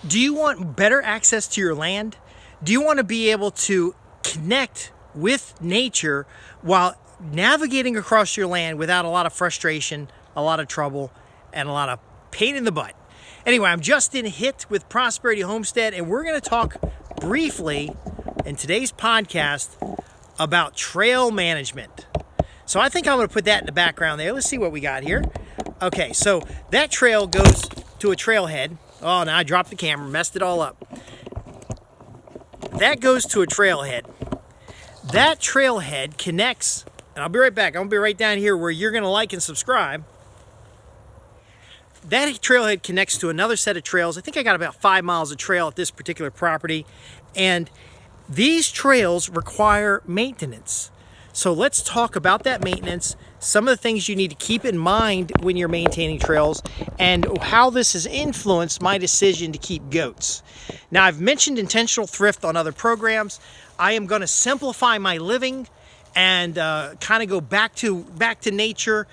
Do you want better access to your land? Do you want to be able to connect with nature while navigating across your land without a lot of frustration, a lot of trouble, and a lot of pain in the butt? Anyway, I'm Justin Hitt with Prosperity Homestead, and we're going to talk briefly in today's podcast about trail management. So I think I'm going to put that in the background there. Let's see what we got here. Okay, so that trail goes to a trailhead. Oh, now I dropped the camera, messed it all up. That goes to a trailhead. That trailhead connects, and I'll be right back. I'm going to be right down here where you're going to like and subscribe. That trailhead connects to another set of trails. I think I got about 5 miles of trail at this particular property. And these trails require maintenance. So let's talk about that maintenance, some of the things you need to keep in mind when you're maintaining trails, and how this has influenced my decision to keep goats. Now, I've mentioned intentional thrift on other programs. I am going to simplify my living and kind of go back to nature.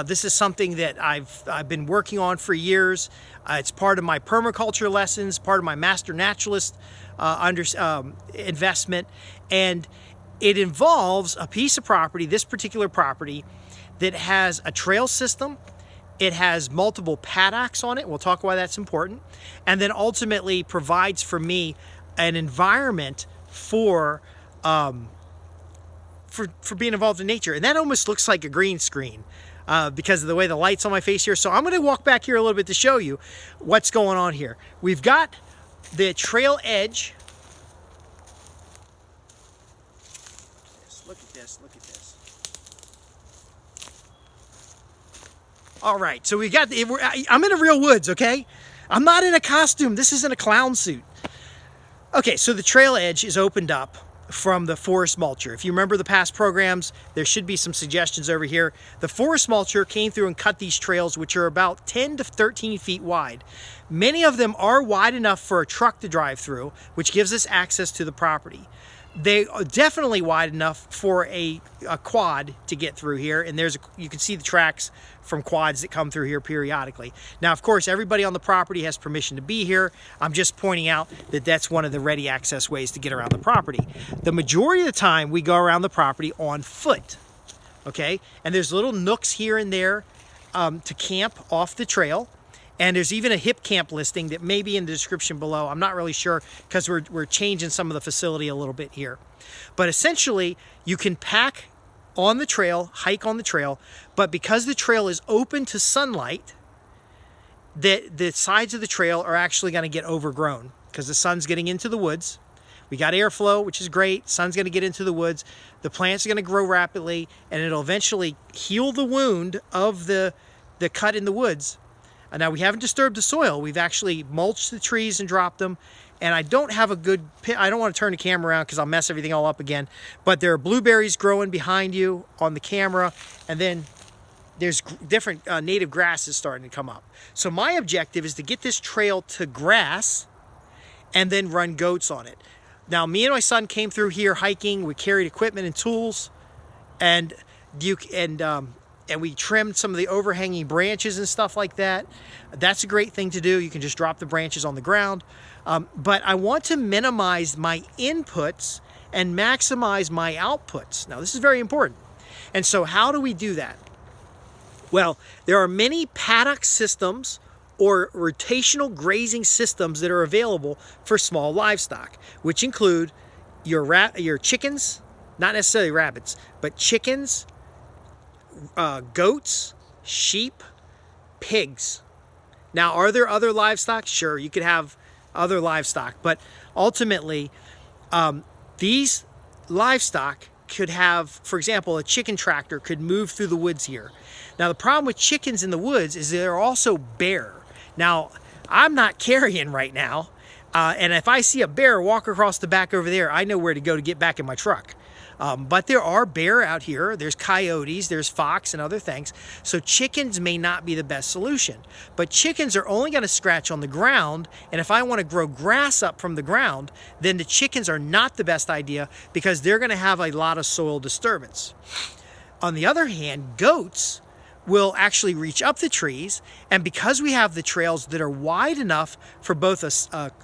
This is something that I've been working on for years. It's part of my permaculture lessons, part of my master naturalist investment, and it involves a piece of property, this particular property, that has a trail system. It has multiple paddocks on it. We'll talk why that's important. And then ultimately provides for me an environment for being involved in nature. And that almost looks like a green screen because of the way the light's on my face here. So I'm going to walk back here a little bit to show you what's going on here. We've got the trail edge. Look at this. All right, so we got, I'm in the real woods, okay? I'm not in a costume. This isn't a clown suit. Okay, so the trail edge is opened up from the forest mulcher. If you remember the past programs, there should be some suggestions over here. The forest mulcher came through and cut these trails, which are about 10 to 13 feet wide. Many of them are wide enough for a truck to drive through, which gives us access to the property. They are definitely wide enough for a quad to get through here, and you can see the tracks from quads that come through here periodically. Now, of course, everybody on the property has permission to be here. I'm just pointing out that that's one of the ready access ways to get around the property. The majority of the time, we go around the property on foot, okay? And there's little nooks here and there to camp off the trail. And there's even a hip camp listing that may be in the description below. I'm not really sure because we're changing some of the facility a little bit here. But essentially, you can pack on the trail, hike on the trail, but because the trail is open to sunlight, the sides of the trail are actually going to get overgrown because the sun's getting into the woods. We got airflow, which is great. Sun's going to get into the woods. The plants are going to grow rapidly, and it'll eventually heal the wound of the cut in the woods. Now, we haven't disturbed the soil. We've actually mulched the trees and dropped them. And I don't have a good, I don't want to turn the camera around because I'll mess everything all up again. But there are blueberries growing behind you on the camera. And then there's different native grasses starting to come up. So my objective is to get this trail to grass and then run goats on it. Now, me and my son came through here hiking. We carried equipment and tools. And we trimmed some of the overhanging branches and stuff like that. That's a great thing to do. You can just drop the branches on the ground. But I want to minimize my inputs and maximize my outputs. Now, this is very important. And so how do we do that? Well, there are many paddock systems or rotational grazing systems that are available for small livestock, which include your chickens, not necessarily rabbits, but chickens, goats, sheep, pigs. Now, are there other livestock? Sure, you could have other livestock, but ultimately, these livestock could have, for example, a chicken tractor could move through the woods here. Now, the problem with chickens in the woods is they're also bare. Now, I'm not carrying right now, and if I see a bear walk across the back over there, I know where to go to get back in my truck. But there are bear out here, there's coyotes, there's fox and other things. So chickens may not be the best solution. But chickens are only going to scratch on the ground. And if I want to grow grass up from the ground, then the chickens are not the best idea because they're going to have a lot of soil disturbance. On the other hand, goats will actually reach up the trees, and because we have the trails that are wide enough for both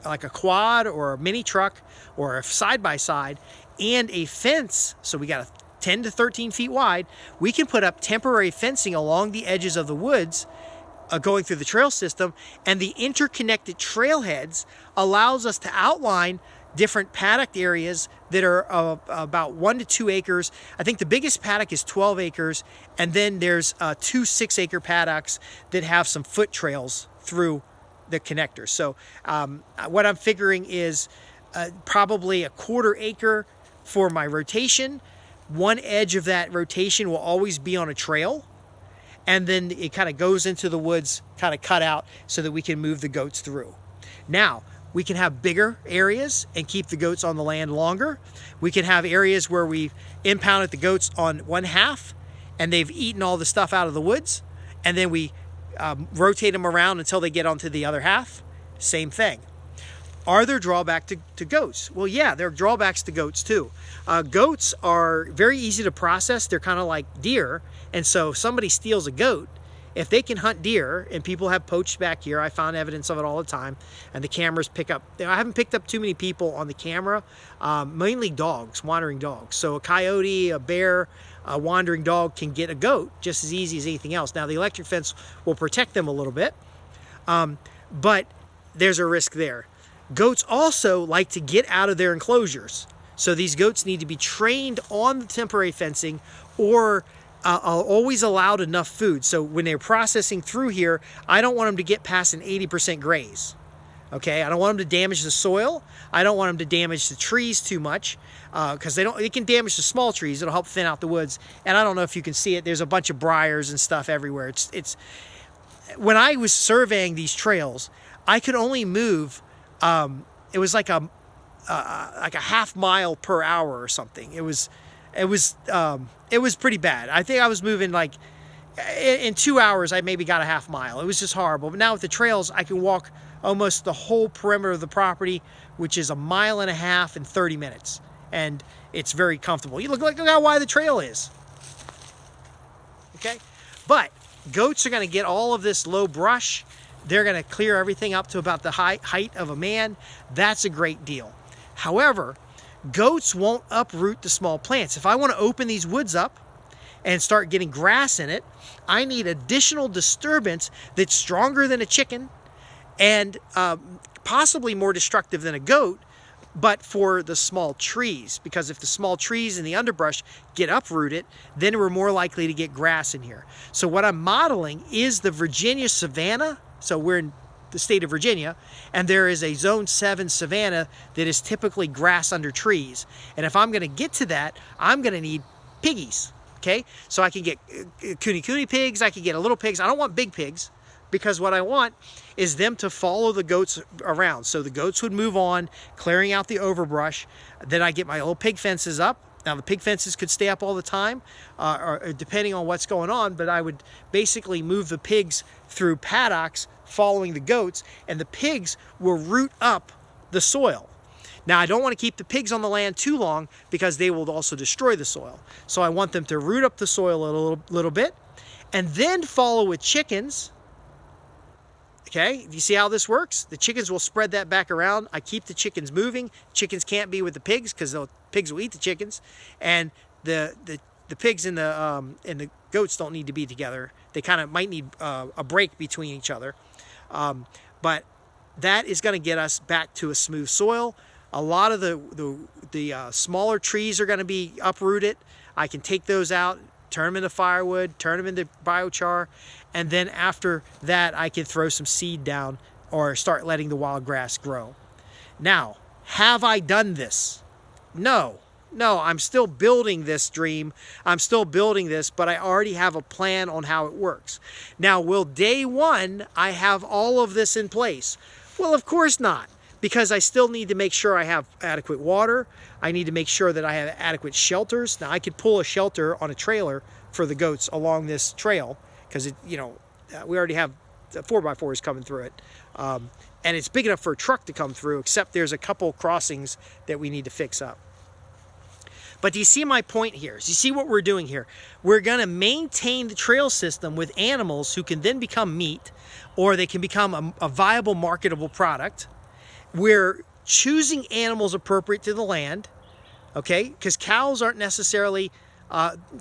like a quad or a mini truck or a side-by-side and a fence, so we got a 10 to 13 feet wide, we can put up temporary fencing along the edges of the woods going through the trail system, and the interconnected trailheads allows us to outline different paddock areas that are about 1 to 2 acres. I think the biggest paddock is 12 acres, and then there's 2 6-acre paddocks that have some foot trails through the connectors. So what I'm figuring is probably a 1/4 acre for my rotation. One edge of that rotation will always be on a trail, and then it kind of goes into the woods, kind of cut out so that we can move the goats through. Now, we can have bigger areas and keep the goats on the land longer. We can have areas where we've impounded the goats on one half and they've eaten all the stuff out of the woods, and then we rotate them around until they get onto the other half. Same thing. Are there drawbacks to goats? Well, yeah, there are drawbacks to goats too. Goats are very easy to process. They're kind of like deer. And so if somebody steals a goat, if they can hunt deer, and people have poached back here, I found evidence of it all the time, and the cameras pick up. I haven't picked up too many people on the camera, mainly dogs, wandering dogs. So a coyote, a bear, a wandering dog can get a goat just as easy as anything else. Now the electric fence will protect them a little bit, but there's a risk there. Goats also like to get out of their enclosures. So these goats need to be trained on the temporary fencing, or always allowed enough food. So when they're processing through here, I don't want them to get past an 80% graze. Okay, I don't want them to damage the soil. I don't want them to damage the trees too much, because they can damage the small trees. It'll help thin out the woods. And I don't know if you can see it. There's a bunch of briars and stuff everywhere. It's when I was surveying these trails, I could only move. It was like a half mile per hour or something. It was pretty bad. I think I was moving like in 2 hours. I maybe got a half mile. It was just horrible. But now with the trails, I can walk almost the whole perimeter of the property, which is 1.5 miles in 30 minutes, and it's very comfortable. You look how wide the trail is. Okay, but goats are going to get all of this low brush. They're going to clear everything up to about the height of a man. That's a great deal. However, goats won't uproot the small plants. If I want to open these woods up and start getting grass in it, I need additional disturbance that's stronger than a chicken and possibly more destructive than a goat, but for the small trees. Because if the small trees and the underbrush get uprooted, then we're more likely to get grass in here. So what I'm modeling is the Virginia savanna. So we're in the state of Virginia, and there is a zone 7 savanna that is typically grass under trees. And if I'm going to get to that, I'm going to need piggies. Okay, so I can get cooney pigs, I can get little pigs. I don't want big pigs, because what I want is them to follow the goats around. So the goats would move on, clearing out the overbrush. Then I get my little pig fences up. Now the pig fences could stay up all the time, or depending on what's going on, but I would basically move the pigs through paddocks following the goats, and the pigs will root up the soil. Now I don't want to keep the pigs on the land too long, because they will also destroy the soil. So I want them to root up the soil a little bit, and then follow with chickens. Okay, do you see how this works? The chickens will spread that back around. I keep the chickens moving. Chickens can't be with the pigs, because the pigs will eat the chickens, and the pigs and the goats don't need to be together. They kind of might need a break between each other, but that is going to get us back to a smooth soil. A lot of the smaller trees are going to be uprooted. I can take those out, turn them into firewood, turn them into biochar, and then after that I can throw some seed down or start letting the wild grass grow. Now, have I done this? No, I'm still building this dream. I'm still building this, but I already have a plan on how it works. Now, will day one I have all of this in place? Well, of course not, because I still need to make sure I have adequate water. I need to make sure that I have adequate shelters. Now, I could pull a shelter on a trailer for the goats along this trail, because we already have 4x4s coming through it, and it's big enough for a truck to come through, except there's a couple crossings that we need to fix up. But do you see my point here? Do you see what we're doing here? We're going to maintain the trail system with animals who can then become meat, or they can become a viable marketable product. We're choosing animals appropriate to the land, okay? Because cows aren't necessarily,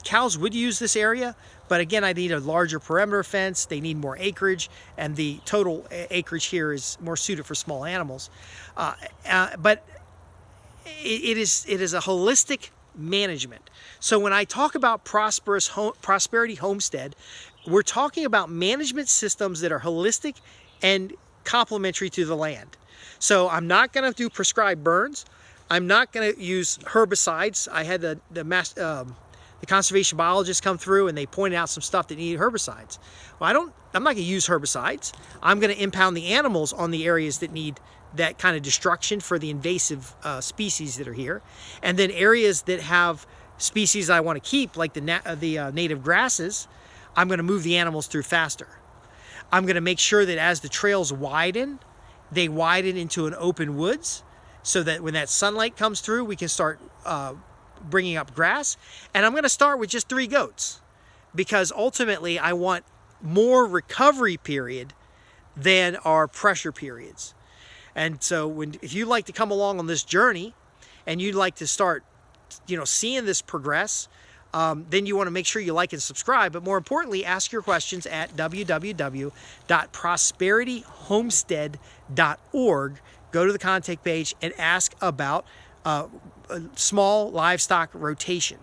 cows would use this area, but again, I need a larger perimeter fence. They need more acreage, and the total acreage here is more suited for small animals. But it is a holistic management. So when I talk about prosperity homestead, we're talking about management systems that are holistic and complementary to the land. So I'm not going to do prescribed burns. I'm not going to use herbicides. I had the conservation biologists come through and they pointed out some stuff that needed herbicides. Well, I'm not going to use herbicides. I'm going to impound the animals on the areas that need that kind of destruction for the invasive species that are here. And then areas that have species I want to keep, like the native grasses, I'm going to move the animals through faster. I'm going to make sure that as the trails widen, they widen into an open woods, so that when that sunlight comes through, we can start bringing up grass. And I'm going to start with just 3 goats, because ultimately I want more recovery period than our pressure periods. And so if you'd like to come along on this journey and you'd like to start, seeing this progress, then you want to make sure you like and subscribe. But more importantly, ask your questions at www.prosperityhomestead.org. Go to the contact page and ask about small livestock rotation.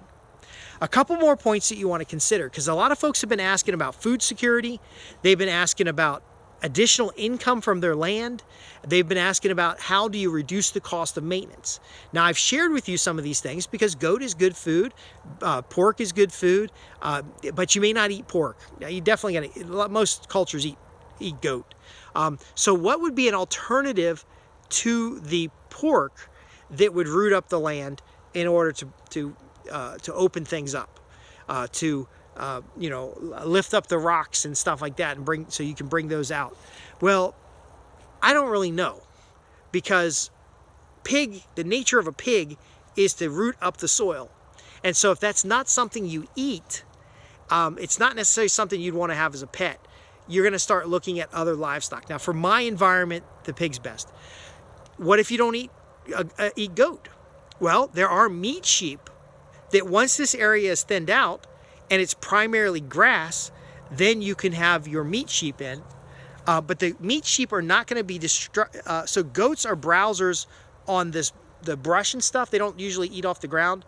A couple more points that you want to consider, because a lot of folks have been asking about food security. They've been asking about additional income from their land. They've been asking about how do you reduce the cost of maintenance. Now, I've shared with you some of these things because goat is good food, pork is good food, but you may not eat pork. Now, you definitely got to, most cultures eat goat. So what would be an alternative to the pork that would root up the land in order to open things up, lift up the rocks and stuff like that, and so you can bring those out? Well, I don't really know, because the nature of a pig is to root up the soil. And so if that's not something you eat, it's not necessarily something you'd want to have as a pet. You're going to start looking at other livestock. Now, for my environment, the pig's best. What if you don't eat goat? Well, there are meat sheep that once this area is thinned out and it's primarily grass, then you can have your meat sheep in. But the meat sheep are not going to be so goats are browsers on the brush and stuff. They don't usually eat off the ground.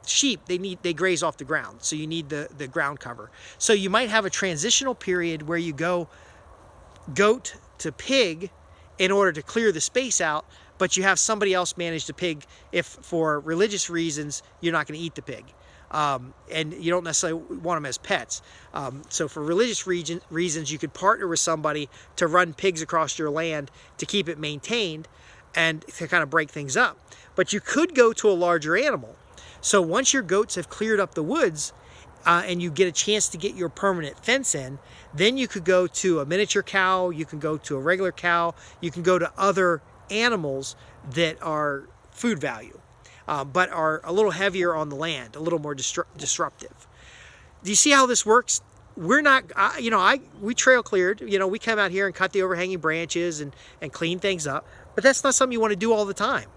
Sheep, they graze off the ground, so you need the ground cover. So you might have a transitional period where you go goat to pig in order to clear the space out, but you have somebody else manage the pig if for religious reasons you're not going to eat the pig. And you don't necessarily want them as pets. So for religious reasons, you could partner with somebody to run pigs across your land to keep it maintained and to kind of break things up. But you could go to a larger animal. So once your goats have cleared up the woods and you get a chance to get your permanent fence in, then you could go to a miniature cow, you can go to a regular cow, you can go to other animals that are food value. But are a little heavier on the land, a little more disruptive. Do you see how this works? We're not, we trail cleared. We come out here and cut the overhanging branches and clean things up. But that's not something you want to do all the time.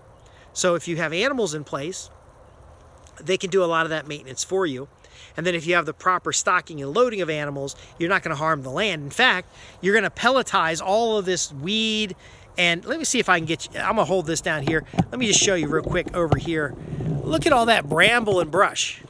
So if you have animals in place, they can do a lot of that maintenance for you. And then if you have the proper stocking and loading of animals, you're not going to harm the land. In fact, you're going to pelletize all of this weed. And let me see if I can get you, I'm going to hold this down here. Let me just show you real quick over here. Look at all that bramble and brush,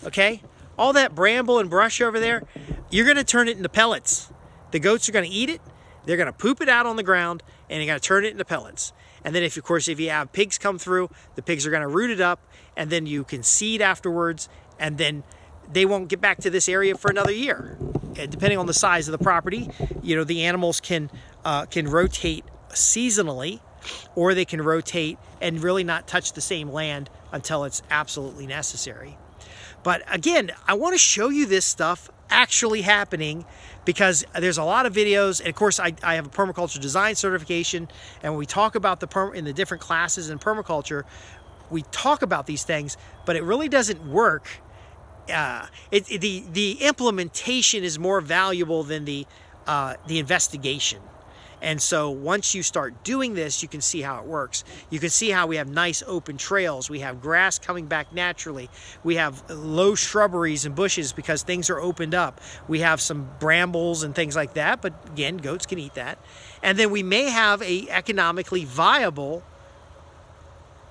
okay? All that bramble and brush over there, you're going to turn it into pellets. The goats are going to eat it. They're going to poop it out on the ground, and you're going to turn it into pellets. And then, if you have pigs come through, the pigs are going to root it up, and then you can seed afterwards, and then they won't get back to this area for another year. And depending on the size of the property, the animals can rotate seasonally, or they can rotate and really not touch the same land until it's absolutely necessary. But again, I want to show you this stuff actually happening, because there's a lot of videos, and of course I have a permaculture design certification, and when we talk about in the different classes in permaculture, we talk about these things, but it really doesn't work. The implementation is more valuable than the investigation. And so once you start doing this, you can see how it works. You can see how we have nice open trails. We have grass coming back naturally. We have low shrubberies and bushes because things are opened up. We have some brambles and things like that, but again, goats can eat that. And then we may have a economically viable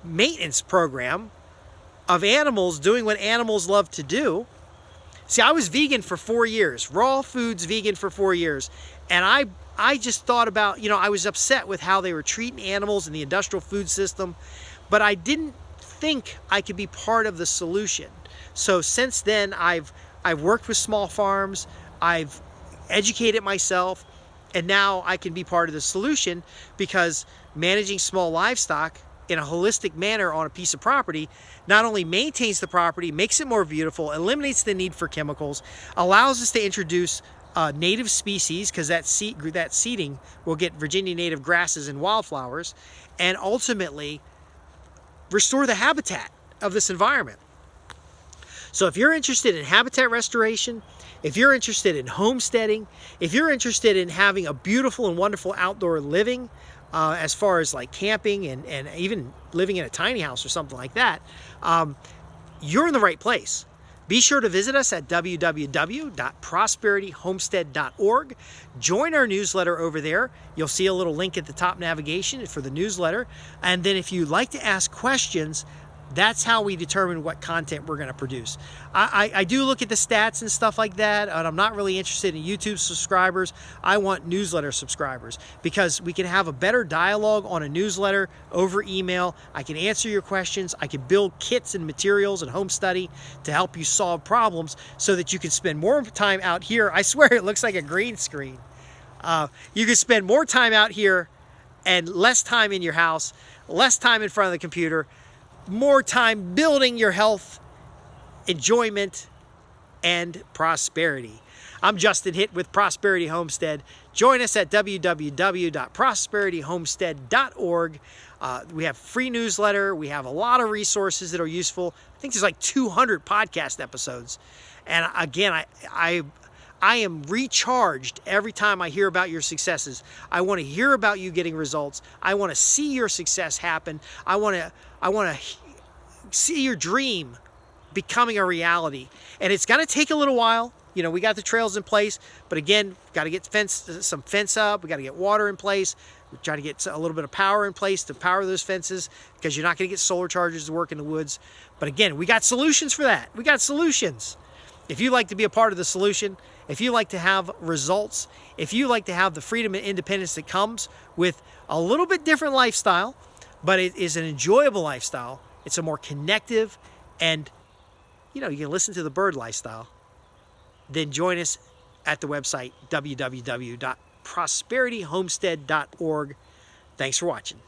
maintenance program of animals doing what animals love to do. See, I was vegan for 4 years, raw foods vegan for 4 years. And I just thought about, I was upset with how they were treating animals in the industrial food system, but I didn't think I could be part of the solution. So since then, I've worked with small farms, I've educated myself, and now I can be part of the solution, because managing small livestock in a holistic manner on a piece of property not only maintains the property, makes it more beautiful, eliminates the need for chemicals, allows us to introduce native species, because that seeding will get Virginia native grasses and wildflowers, and ultimately restore the habitat of this environment. So if you're interested in habitat restoration, if you're interested in homesteading, if you're interested in having a beautiful and wonderful outdoor living, as far as like camping and even living in a tiny house or something like that, you're in the right place. Be sure to visit us at www.prosperityhomestead.org. Join our newsletter over there. You'll see a little link at the top navigation for the newsletter. And then if you'd like to ask questions, that's how we determine what content we're going to produce. I do look at the stats and stuff like that, and I'm not really interested in YouTube subscribers. I want newsletter subscribers, because we can have a better dialogue on a newsletter over email. I can answer your questions. I can build kits and materials and home study to help you solve problems so that you can spend more time out here. I swear it looks like a green screen. You can spend more time out here and less time in your house, less time in front of the computer, more time building your health, enjoyment, and prosperity. I'm Justin Hitt with Prosperity Homestead. Join us at www.prosperityhomestead.org. We have free newsletter. We have a lot of resources that are useful. I think there's like 200 podcast episodes. And again, I am recharged every time I hear about your successes. I want to hear about you getting results. I want to see your success happen. I want to see your dream becoming a reality. And it's going to take a little while. We got the trails in place, but again, got to get some fence up. We got to get water in place. We try to get a little bit of power in place to power those fences, because you're not going to get solar chargers to work in the woods. But again, we got solutions for that. We got solutions. If you like to be a part of the solution, if you like to have results, if you like to have the freedom and independence that comes with a little bit different lifestyle, but it is an enjoyable lifestyle, it's a more connective, and you can listen to the bird lifestyle, then join us at the website www.prosperityhomestead.org. Thanks for watching.